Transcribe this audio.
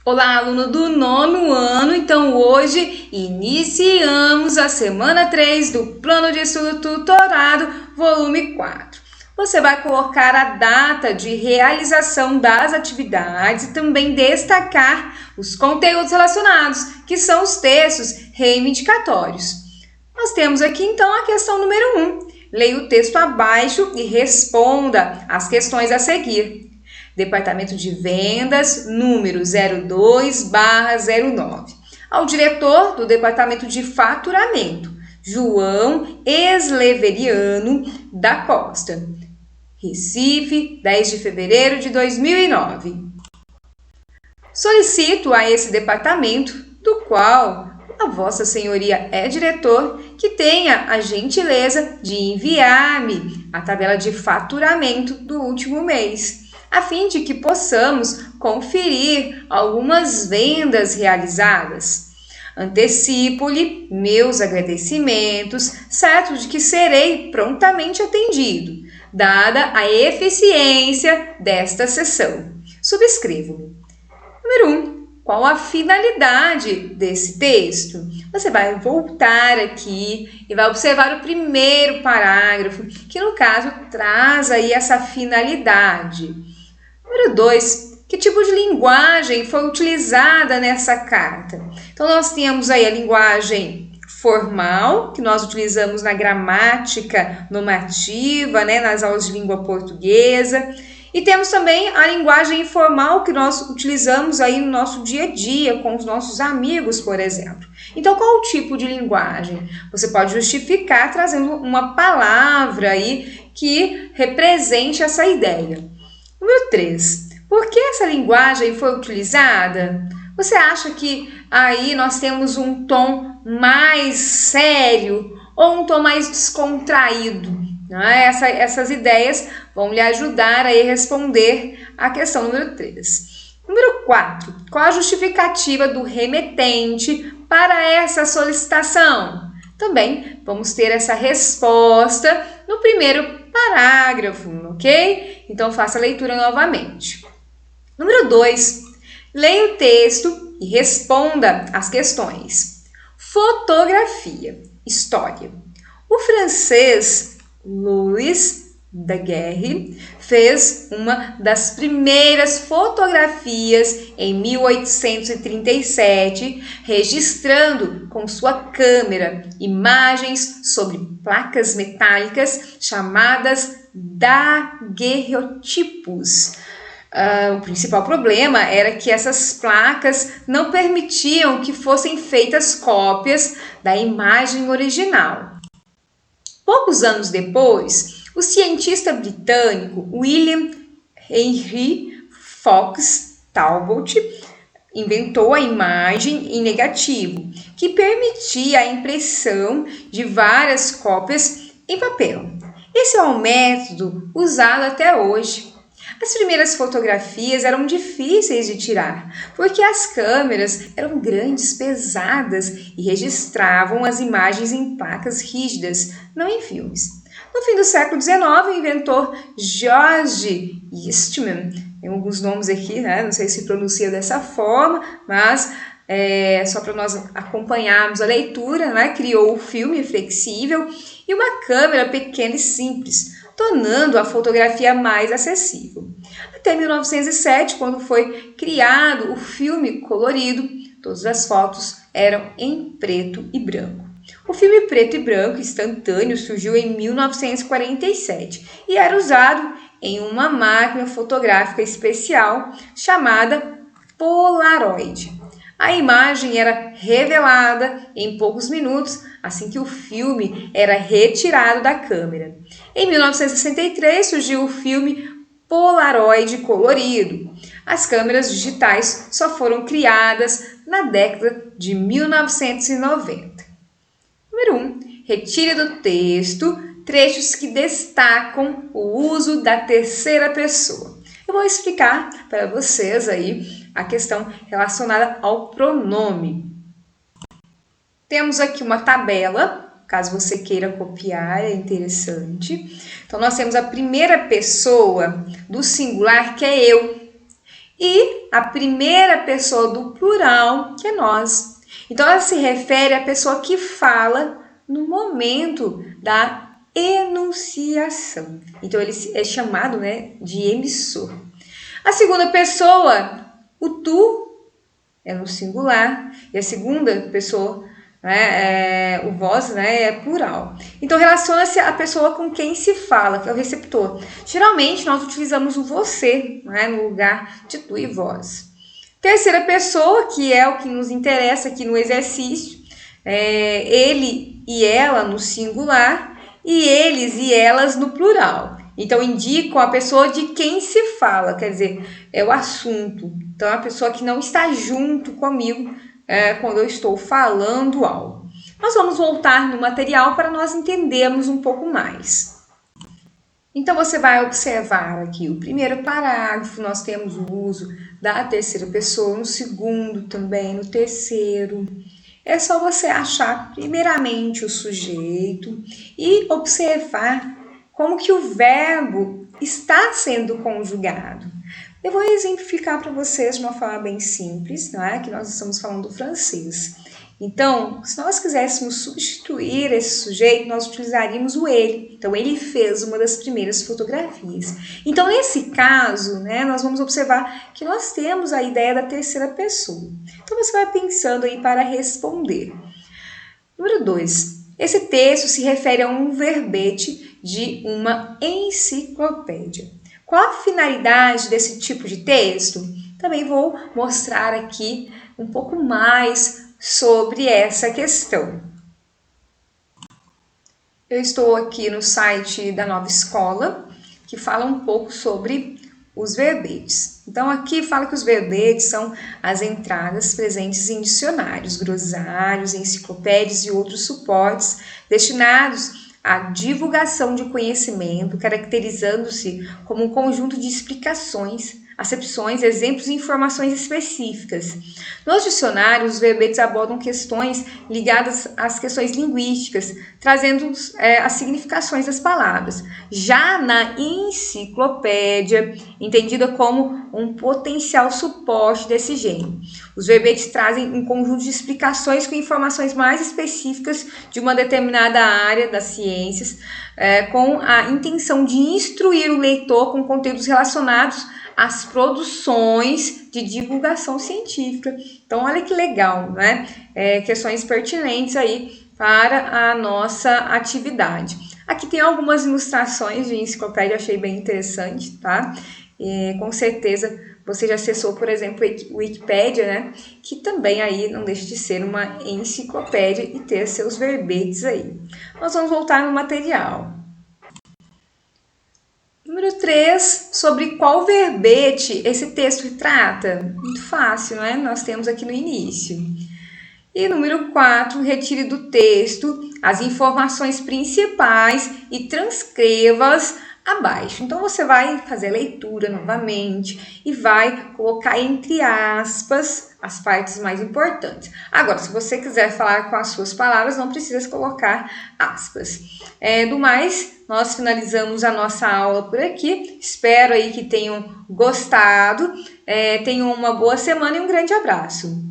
Olá, aluno do 9º ano. Então, hoje iniciamos a semana 3 do Plano de Estudo Tutorado, volume 4. Você vai colocar a data de realização das atividades e também destacar os conteúdos relacionados, que são os textos reivindicatórios. Nós temos aqui, então, a questão número 1. Leia o texto abaixo e responda as questões a seguir. Departamento de Vendas, número 02/09. Ao diretor do Departamento de Faturamento, João Esleveriano da Costa. Recife, 10 de fevereiro de 2009. Solicito a esse departamento, do qual a Vossa Senhoria é diretor, que tenha a gentileza de enviar-me a tabela de faturamento do último mês, a fim de que possamos conferir algumas vendas realizadas. Antecipo-lhe meus agradecimentos, certo de que serei prontamente atendido, dada a eficiência desta sessão. Subscrevo-me. Número 1. Qual a finalidade desse texto? Você vai voltar aqui e vai observar o primeiro parágrafo, que no caso traz aí essa finalidade. Número 2, que tipo de linguagem foi utilizada nessa carta? Então, nós temos aí a linguagem formal, que nós utilizamos na gramática normativa, nas aulas de língua portuguesa. E temos também a linguagem informal, que nós utilizamos aí no nosso dia a dia, com os nossos amigos, por exemplo. Então, qual o tipo de linguagem? Você pode justificar trazendo uma palavra aí que represente essa ideia. Número 3. Por que essa linguagem foi utilizada? Você acha que aí nós temos um tom mais sério ou um tom mais descontraído? Essas ideias vão lhe ajudar a responder a questão número 3. Número 4. Qual a justificativa do remetente para essa solicitação? Também vamos ter essa resposta no primeiro parágrafo, ok? Então, faça a leitura novamente. Número 2. Leia o texto e responda as questões. Fotografia. História. O francês Louis Daguerre fez uma das primeiras fotografias em 1837, registrando com sua câmera imagens sobre placas metálicas chamadas daguerreotipos. O principal problema era que essas placas não permitiam que fossem feitas cópias da imagem original. Poucos anos depois, o cientista britânico William Henry Fox Talbot inventou a imagem em negativo, que permitia a impressão de várias cópias em papel. Esse é um método usado até hoje. As primeiras fotografias eram difíceis de tirar, porque as câmeras eram grandes, pesadas e registravam as imagens em placas rígidas, não em filmes. No fim do século XIX, o inventor George Eastman, tem alguns nomes aqui, não sei se pronuncia dessa forma, mas só para nós acompanharmos a leitura, criou o filme flexível e uma câmera pequena e simples, tornando a fotografia mais acessível. Até 1907, quando foi criado o filme colorido, todas as fotos eram em preto e branco. O filme preto e branco instantâneo surgiu em 1947 e era usado em uma máquina fotográfica especial chamada Polaroid. A imagem era revelada em poucos minutos, assim que o filme era retirado da câmera. Em 1963 surgiu o filme Polaroid colorido. As câmeras digitais só foram criadas na década de 1990. Número 1. Retire do texto trechos que destacam o uso da terceira pessoa. Eu vou explicar para vocês aí a questão relacionada ao pronome. Temos aqui uma tabela, caso você queira copiar, é interessante. Então, nós temos a primeira pessoa do singular, que é eu. E a primeira pessoa do plural, que é nós. Então, ela se refere à pessoa que fala no momento da enunciação. Então, ele é chamado, né, de emissor. A segunda pessoa, o tu, é no singular. E a segunda pessoa, né, o vós, né, é plural. Então, relaciona-se à pessoa com quem se fala, que é o receptor. Geralmente, nós utilizamos o você, né, no lugar de tu e vós. Terceira pessoa, que é o que nos interessa aqui no exercício, ele e ela no singular e eles e elas no plural. Então, indicam a pessoa de quem se fala, quer dizer, é o assunto. Então, é a pessoa que não está junto comigo quando eu estou falando algo. Nós vamos voltar no material para nós entendermos um pouco mais. Então, você vai observar aqui o primeiro parágrafo, nós temos o uso da terceira pessoa, no segundo também, no terceiro. É só você achar primeiramente o sujeito e observar como que o verbo está sendo conjugado. Eu vou exemplificar para vocês de uma forma bem simples, não é? Que nós estamos falando do francês. Então, se nós quiséssemos substituir esse sujeito, nós utilizaríamos o ele. Então, ele fez uma das primeiras fotografias. Então, nesse caso, né, nós vamos observar que nós temos a ideia da terceira pessoa. Então, você vai pensando aí para responder. Número 2. Esse texto se refere a um verbete de uma enciclopédia. Qual a finalidade desse tipo de texto? Também vou mostrar aqui um pouco mais sobre essa questão. Eu estou aqui no site da Nova Escola, que fala um pouco sobre os verbetes. Então, aqui fala que os verbetes são as entradas presentes em dicionários, glossários, enciclopédias e outros suportes destinados à divulgação de conhecimento, caracterizando-se como um conjunto de explicações, acepções, exemplos e informações específicas. Nos dicionários, os verbetes abordam questões ligadas às questões linguísticas, trazendo as significações das palavras. Já na enciclopédia, entendida como um potencial suporte desse gênero, os verbetes trazem um conjunto de explicações com informações mais específicas de uma determinada área das ciências, com a intenção de instruir o leitor com conteúdos relacionados às produções de divulgação científica. Então, olha que legal, né? Questões pertinentes aí para a nossa atividade. Aqui tem algumas ilustrações de enciclopédia, achei bem interessante, tá? Com certeza você já acessou, por exemplo, o Wikipédia, né? Que também aí não deixa de ser uma enciclopédia e ter seus verbetes aí. Nós vamos voltar no material. Número 3, sobre qual verbete esse texto trata? Muito fácil, não é? Nós temos aqui no início. E número 4, retire do texto as informações principais e transcreva-as abaixo. Então, você vai fazer a leitura novamente e vai colocar entre aspas as partes mais importantes. Agora, se você quiser falar com as suas palavras, não precisa colocar aspas. Do mais, nós finalizamos a nossa aula por aqui. Espero aí que tenham gostado. Tenham uma boa semana e um grande abraço.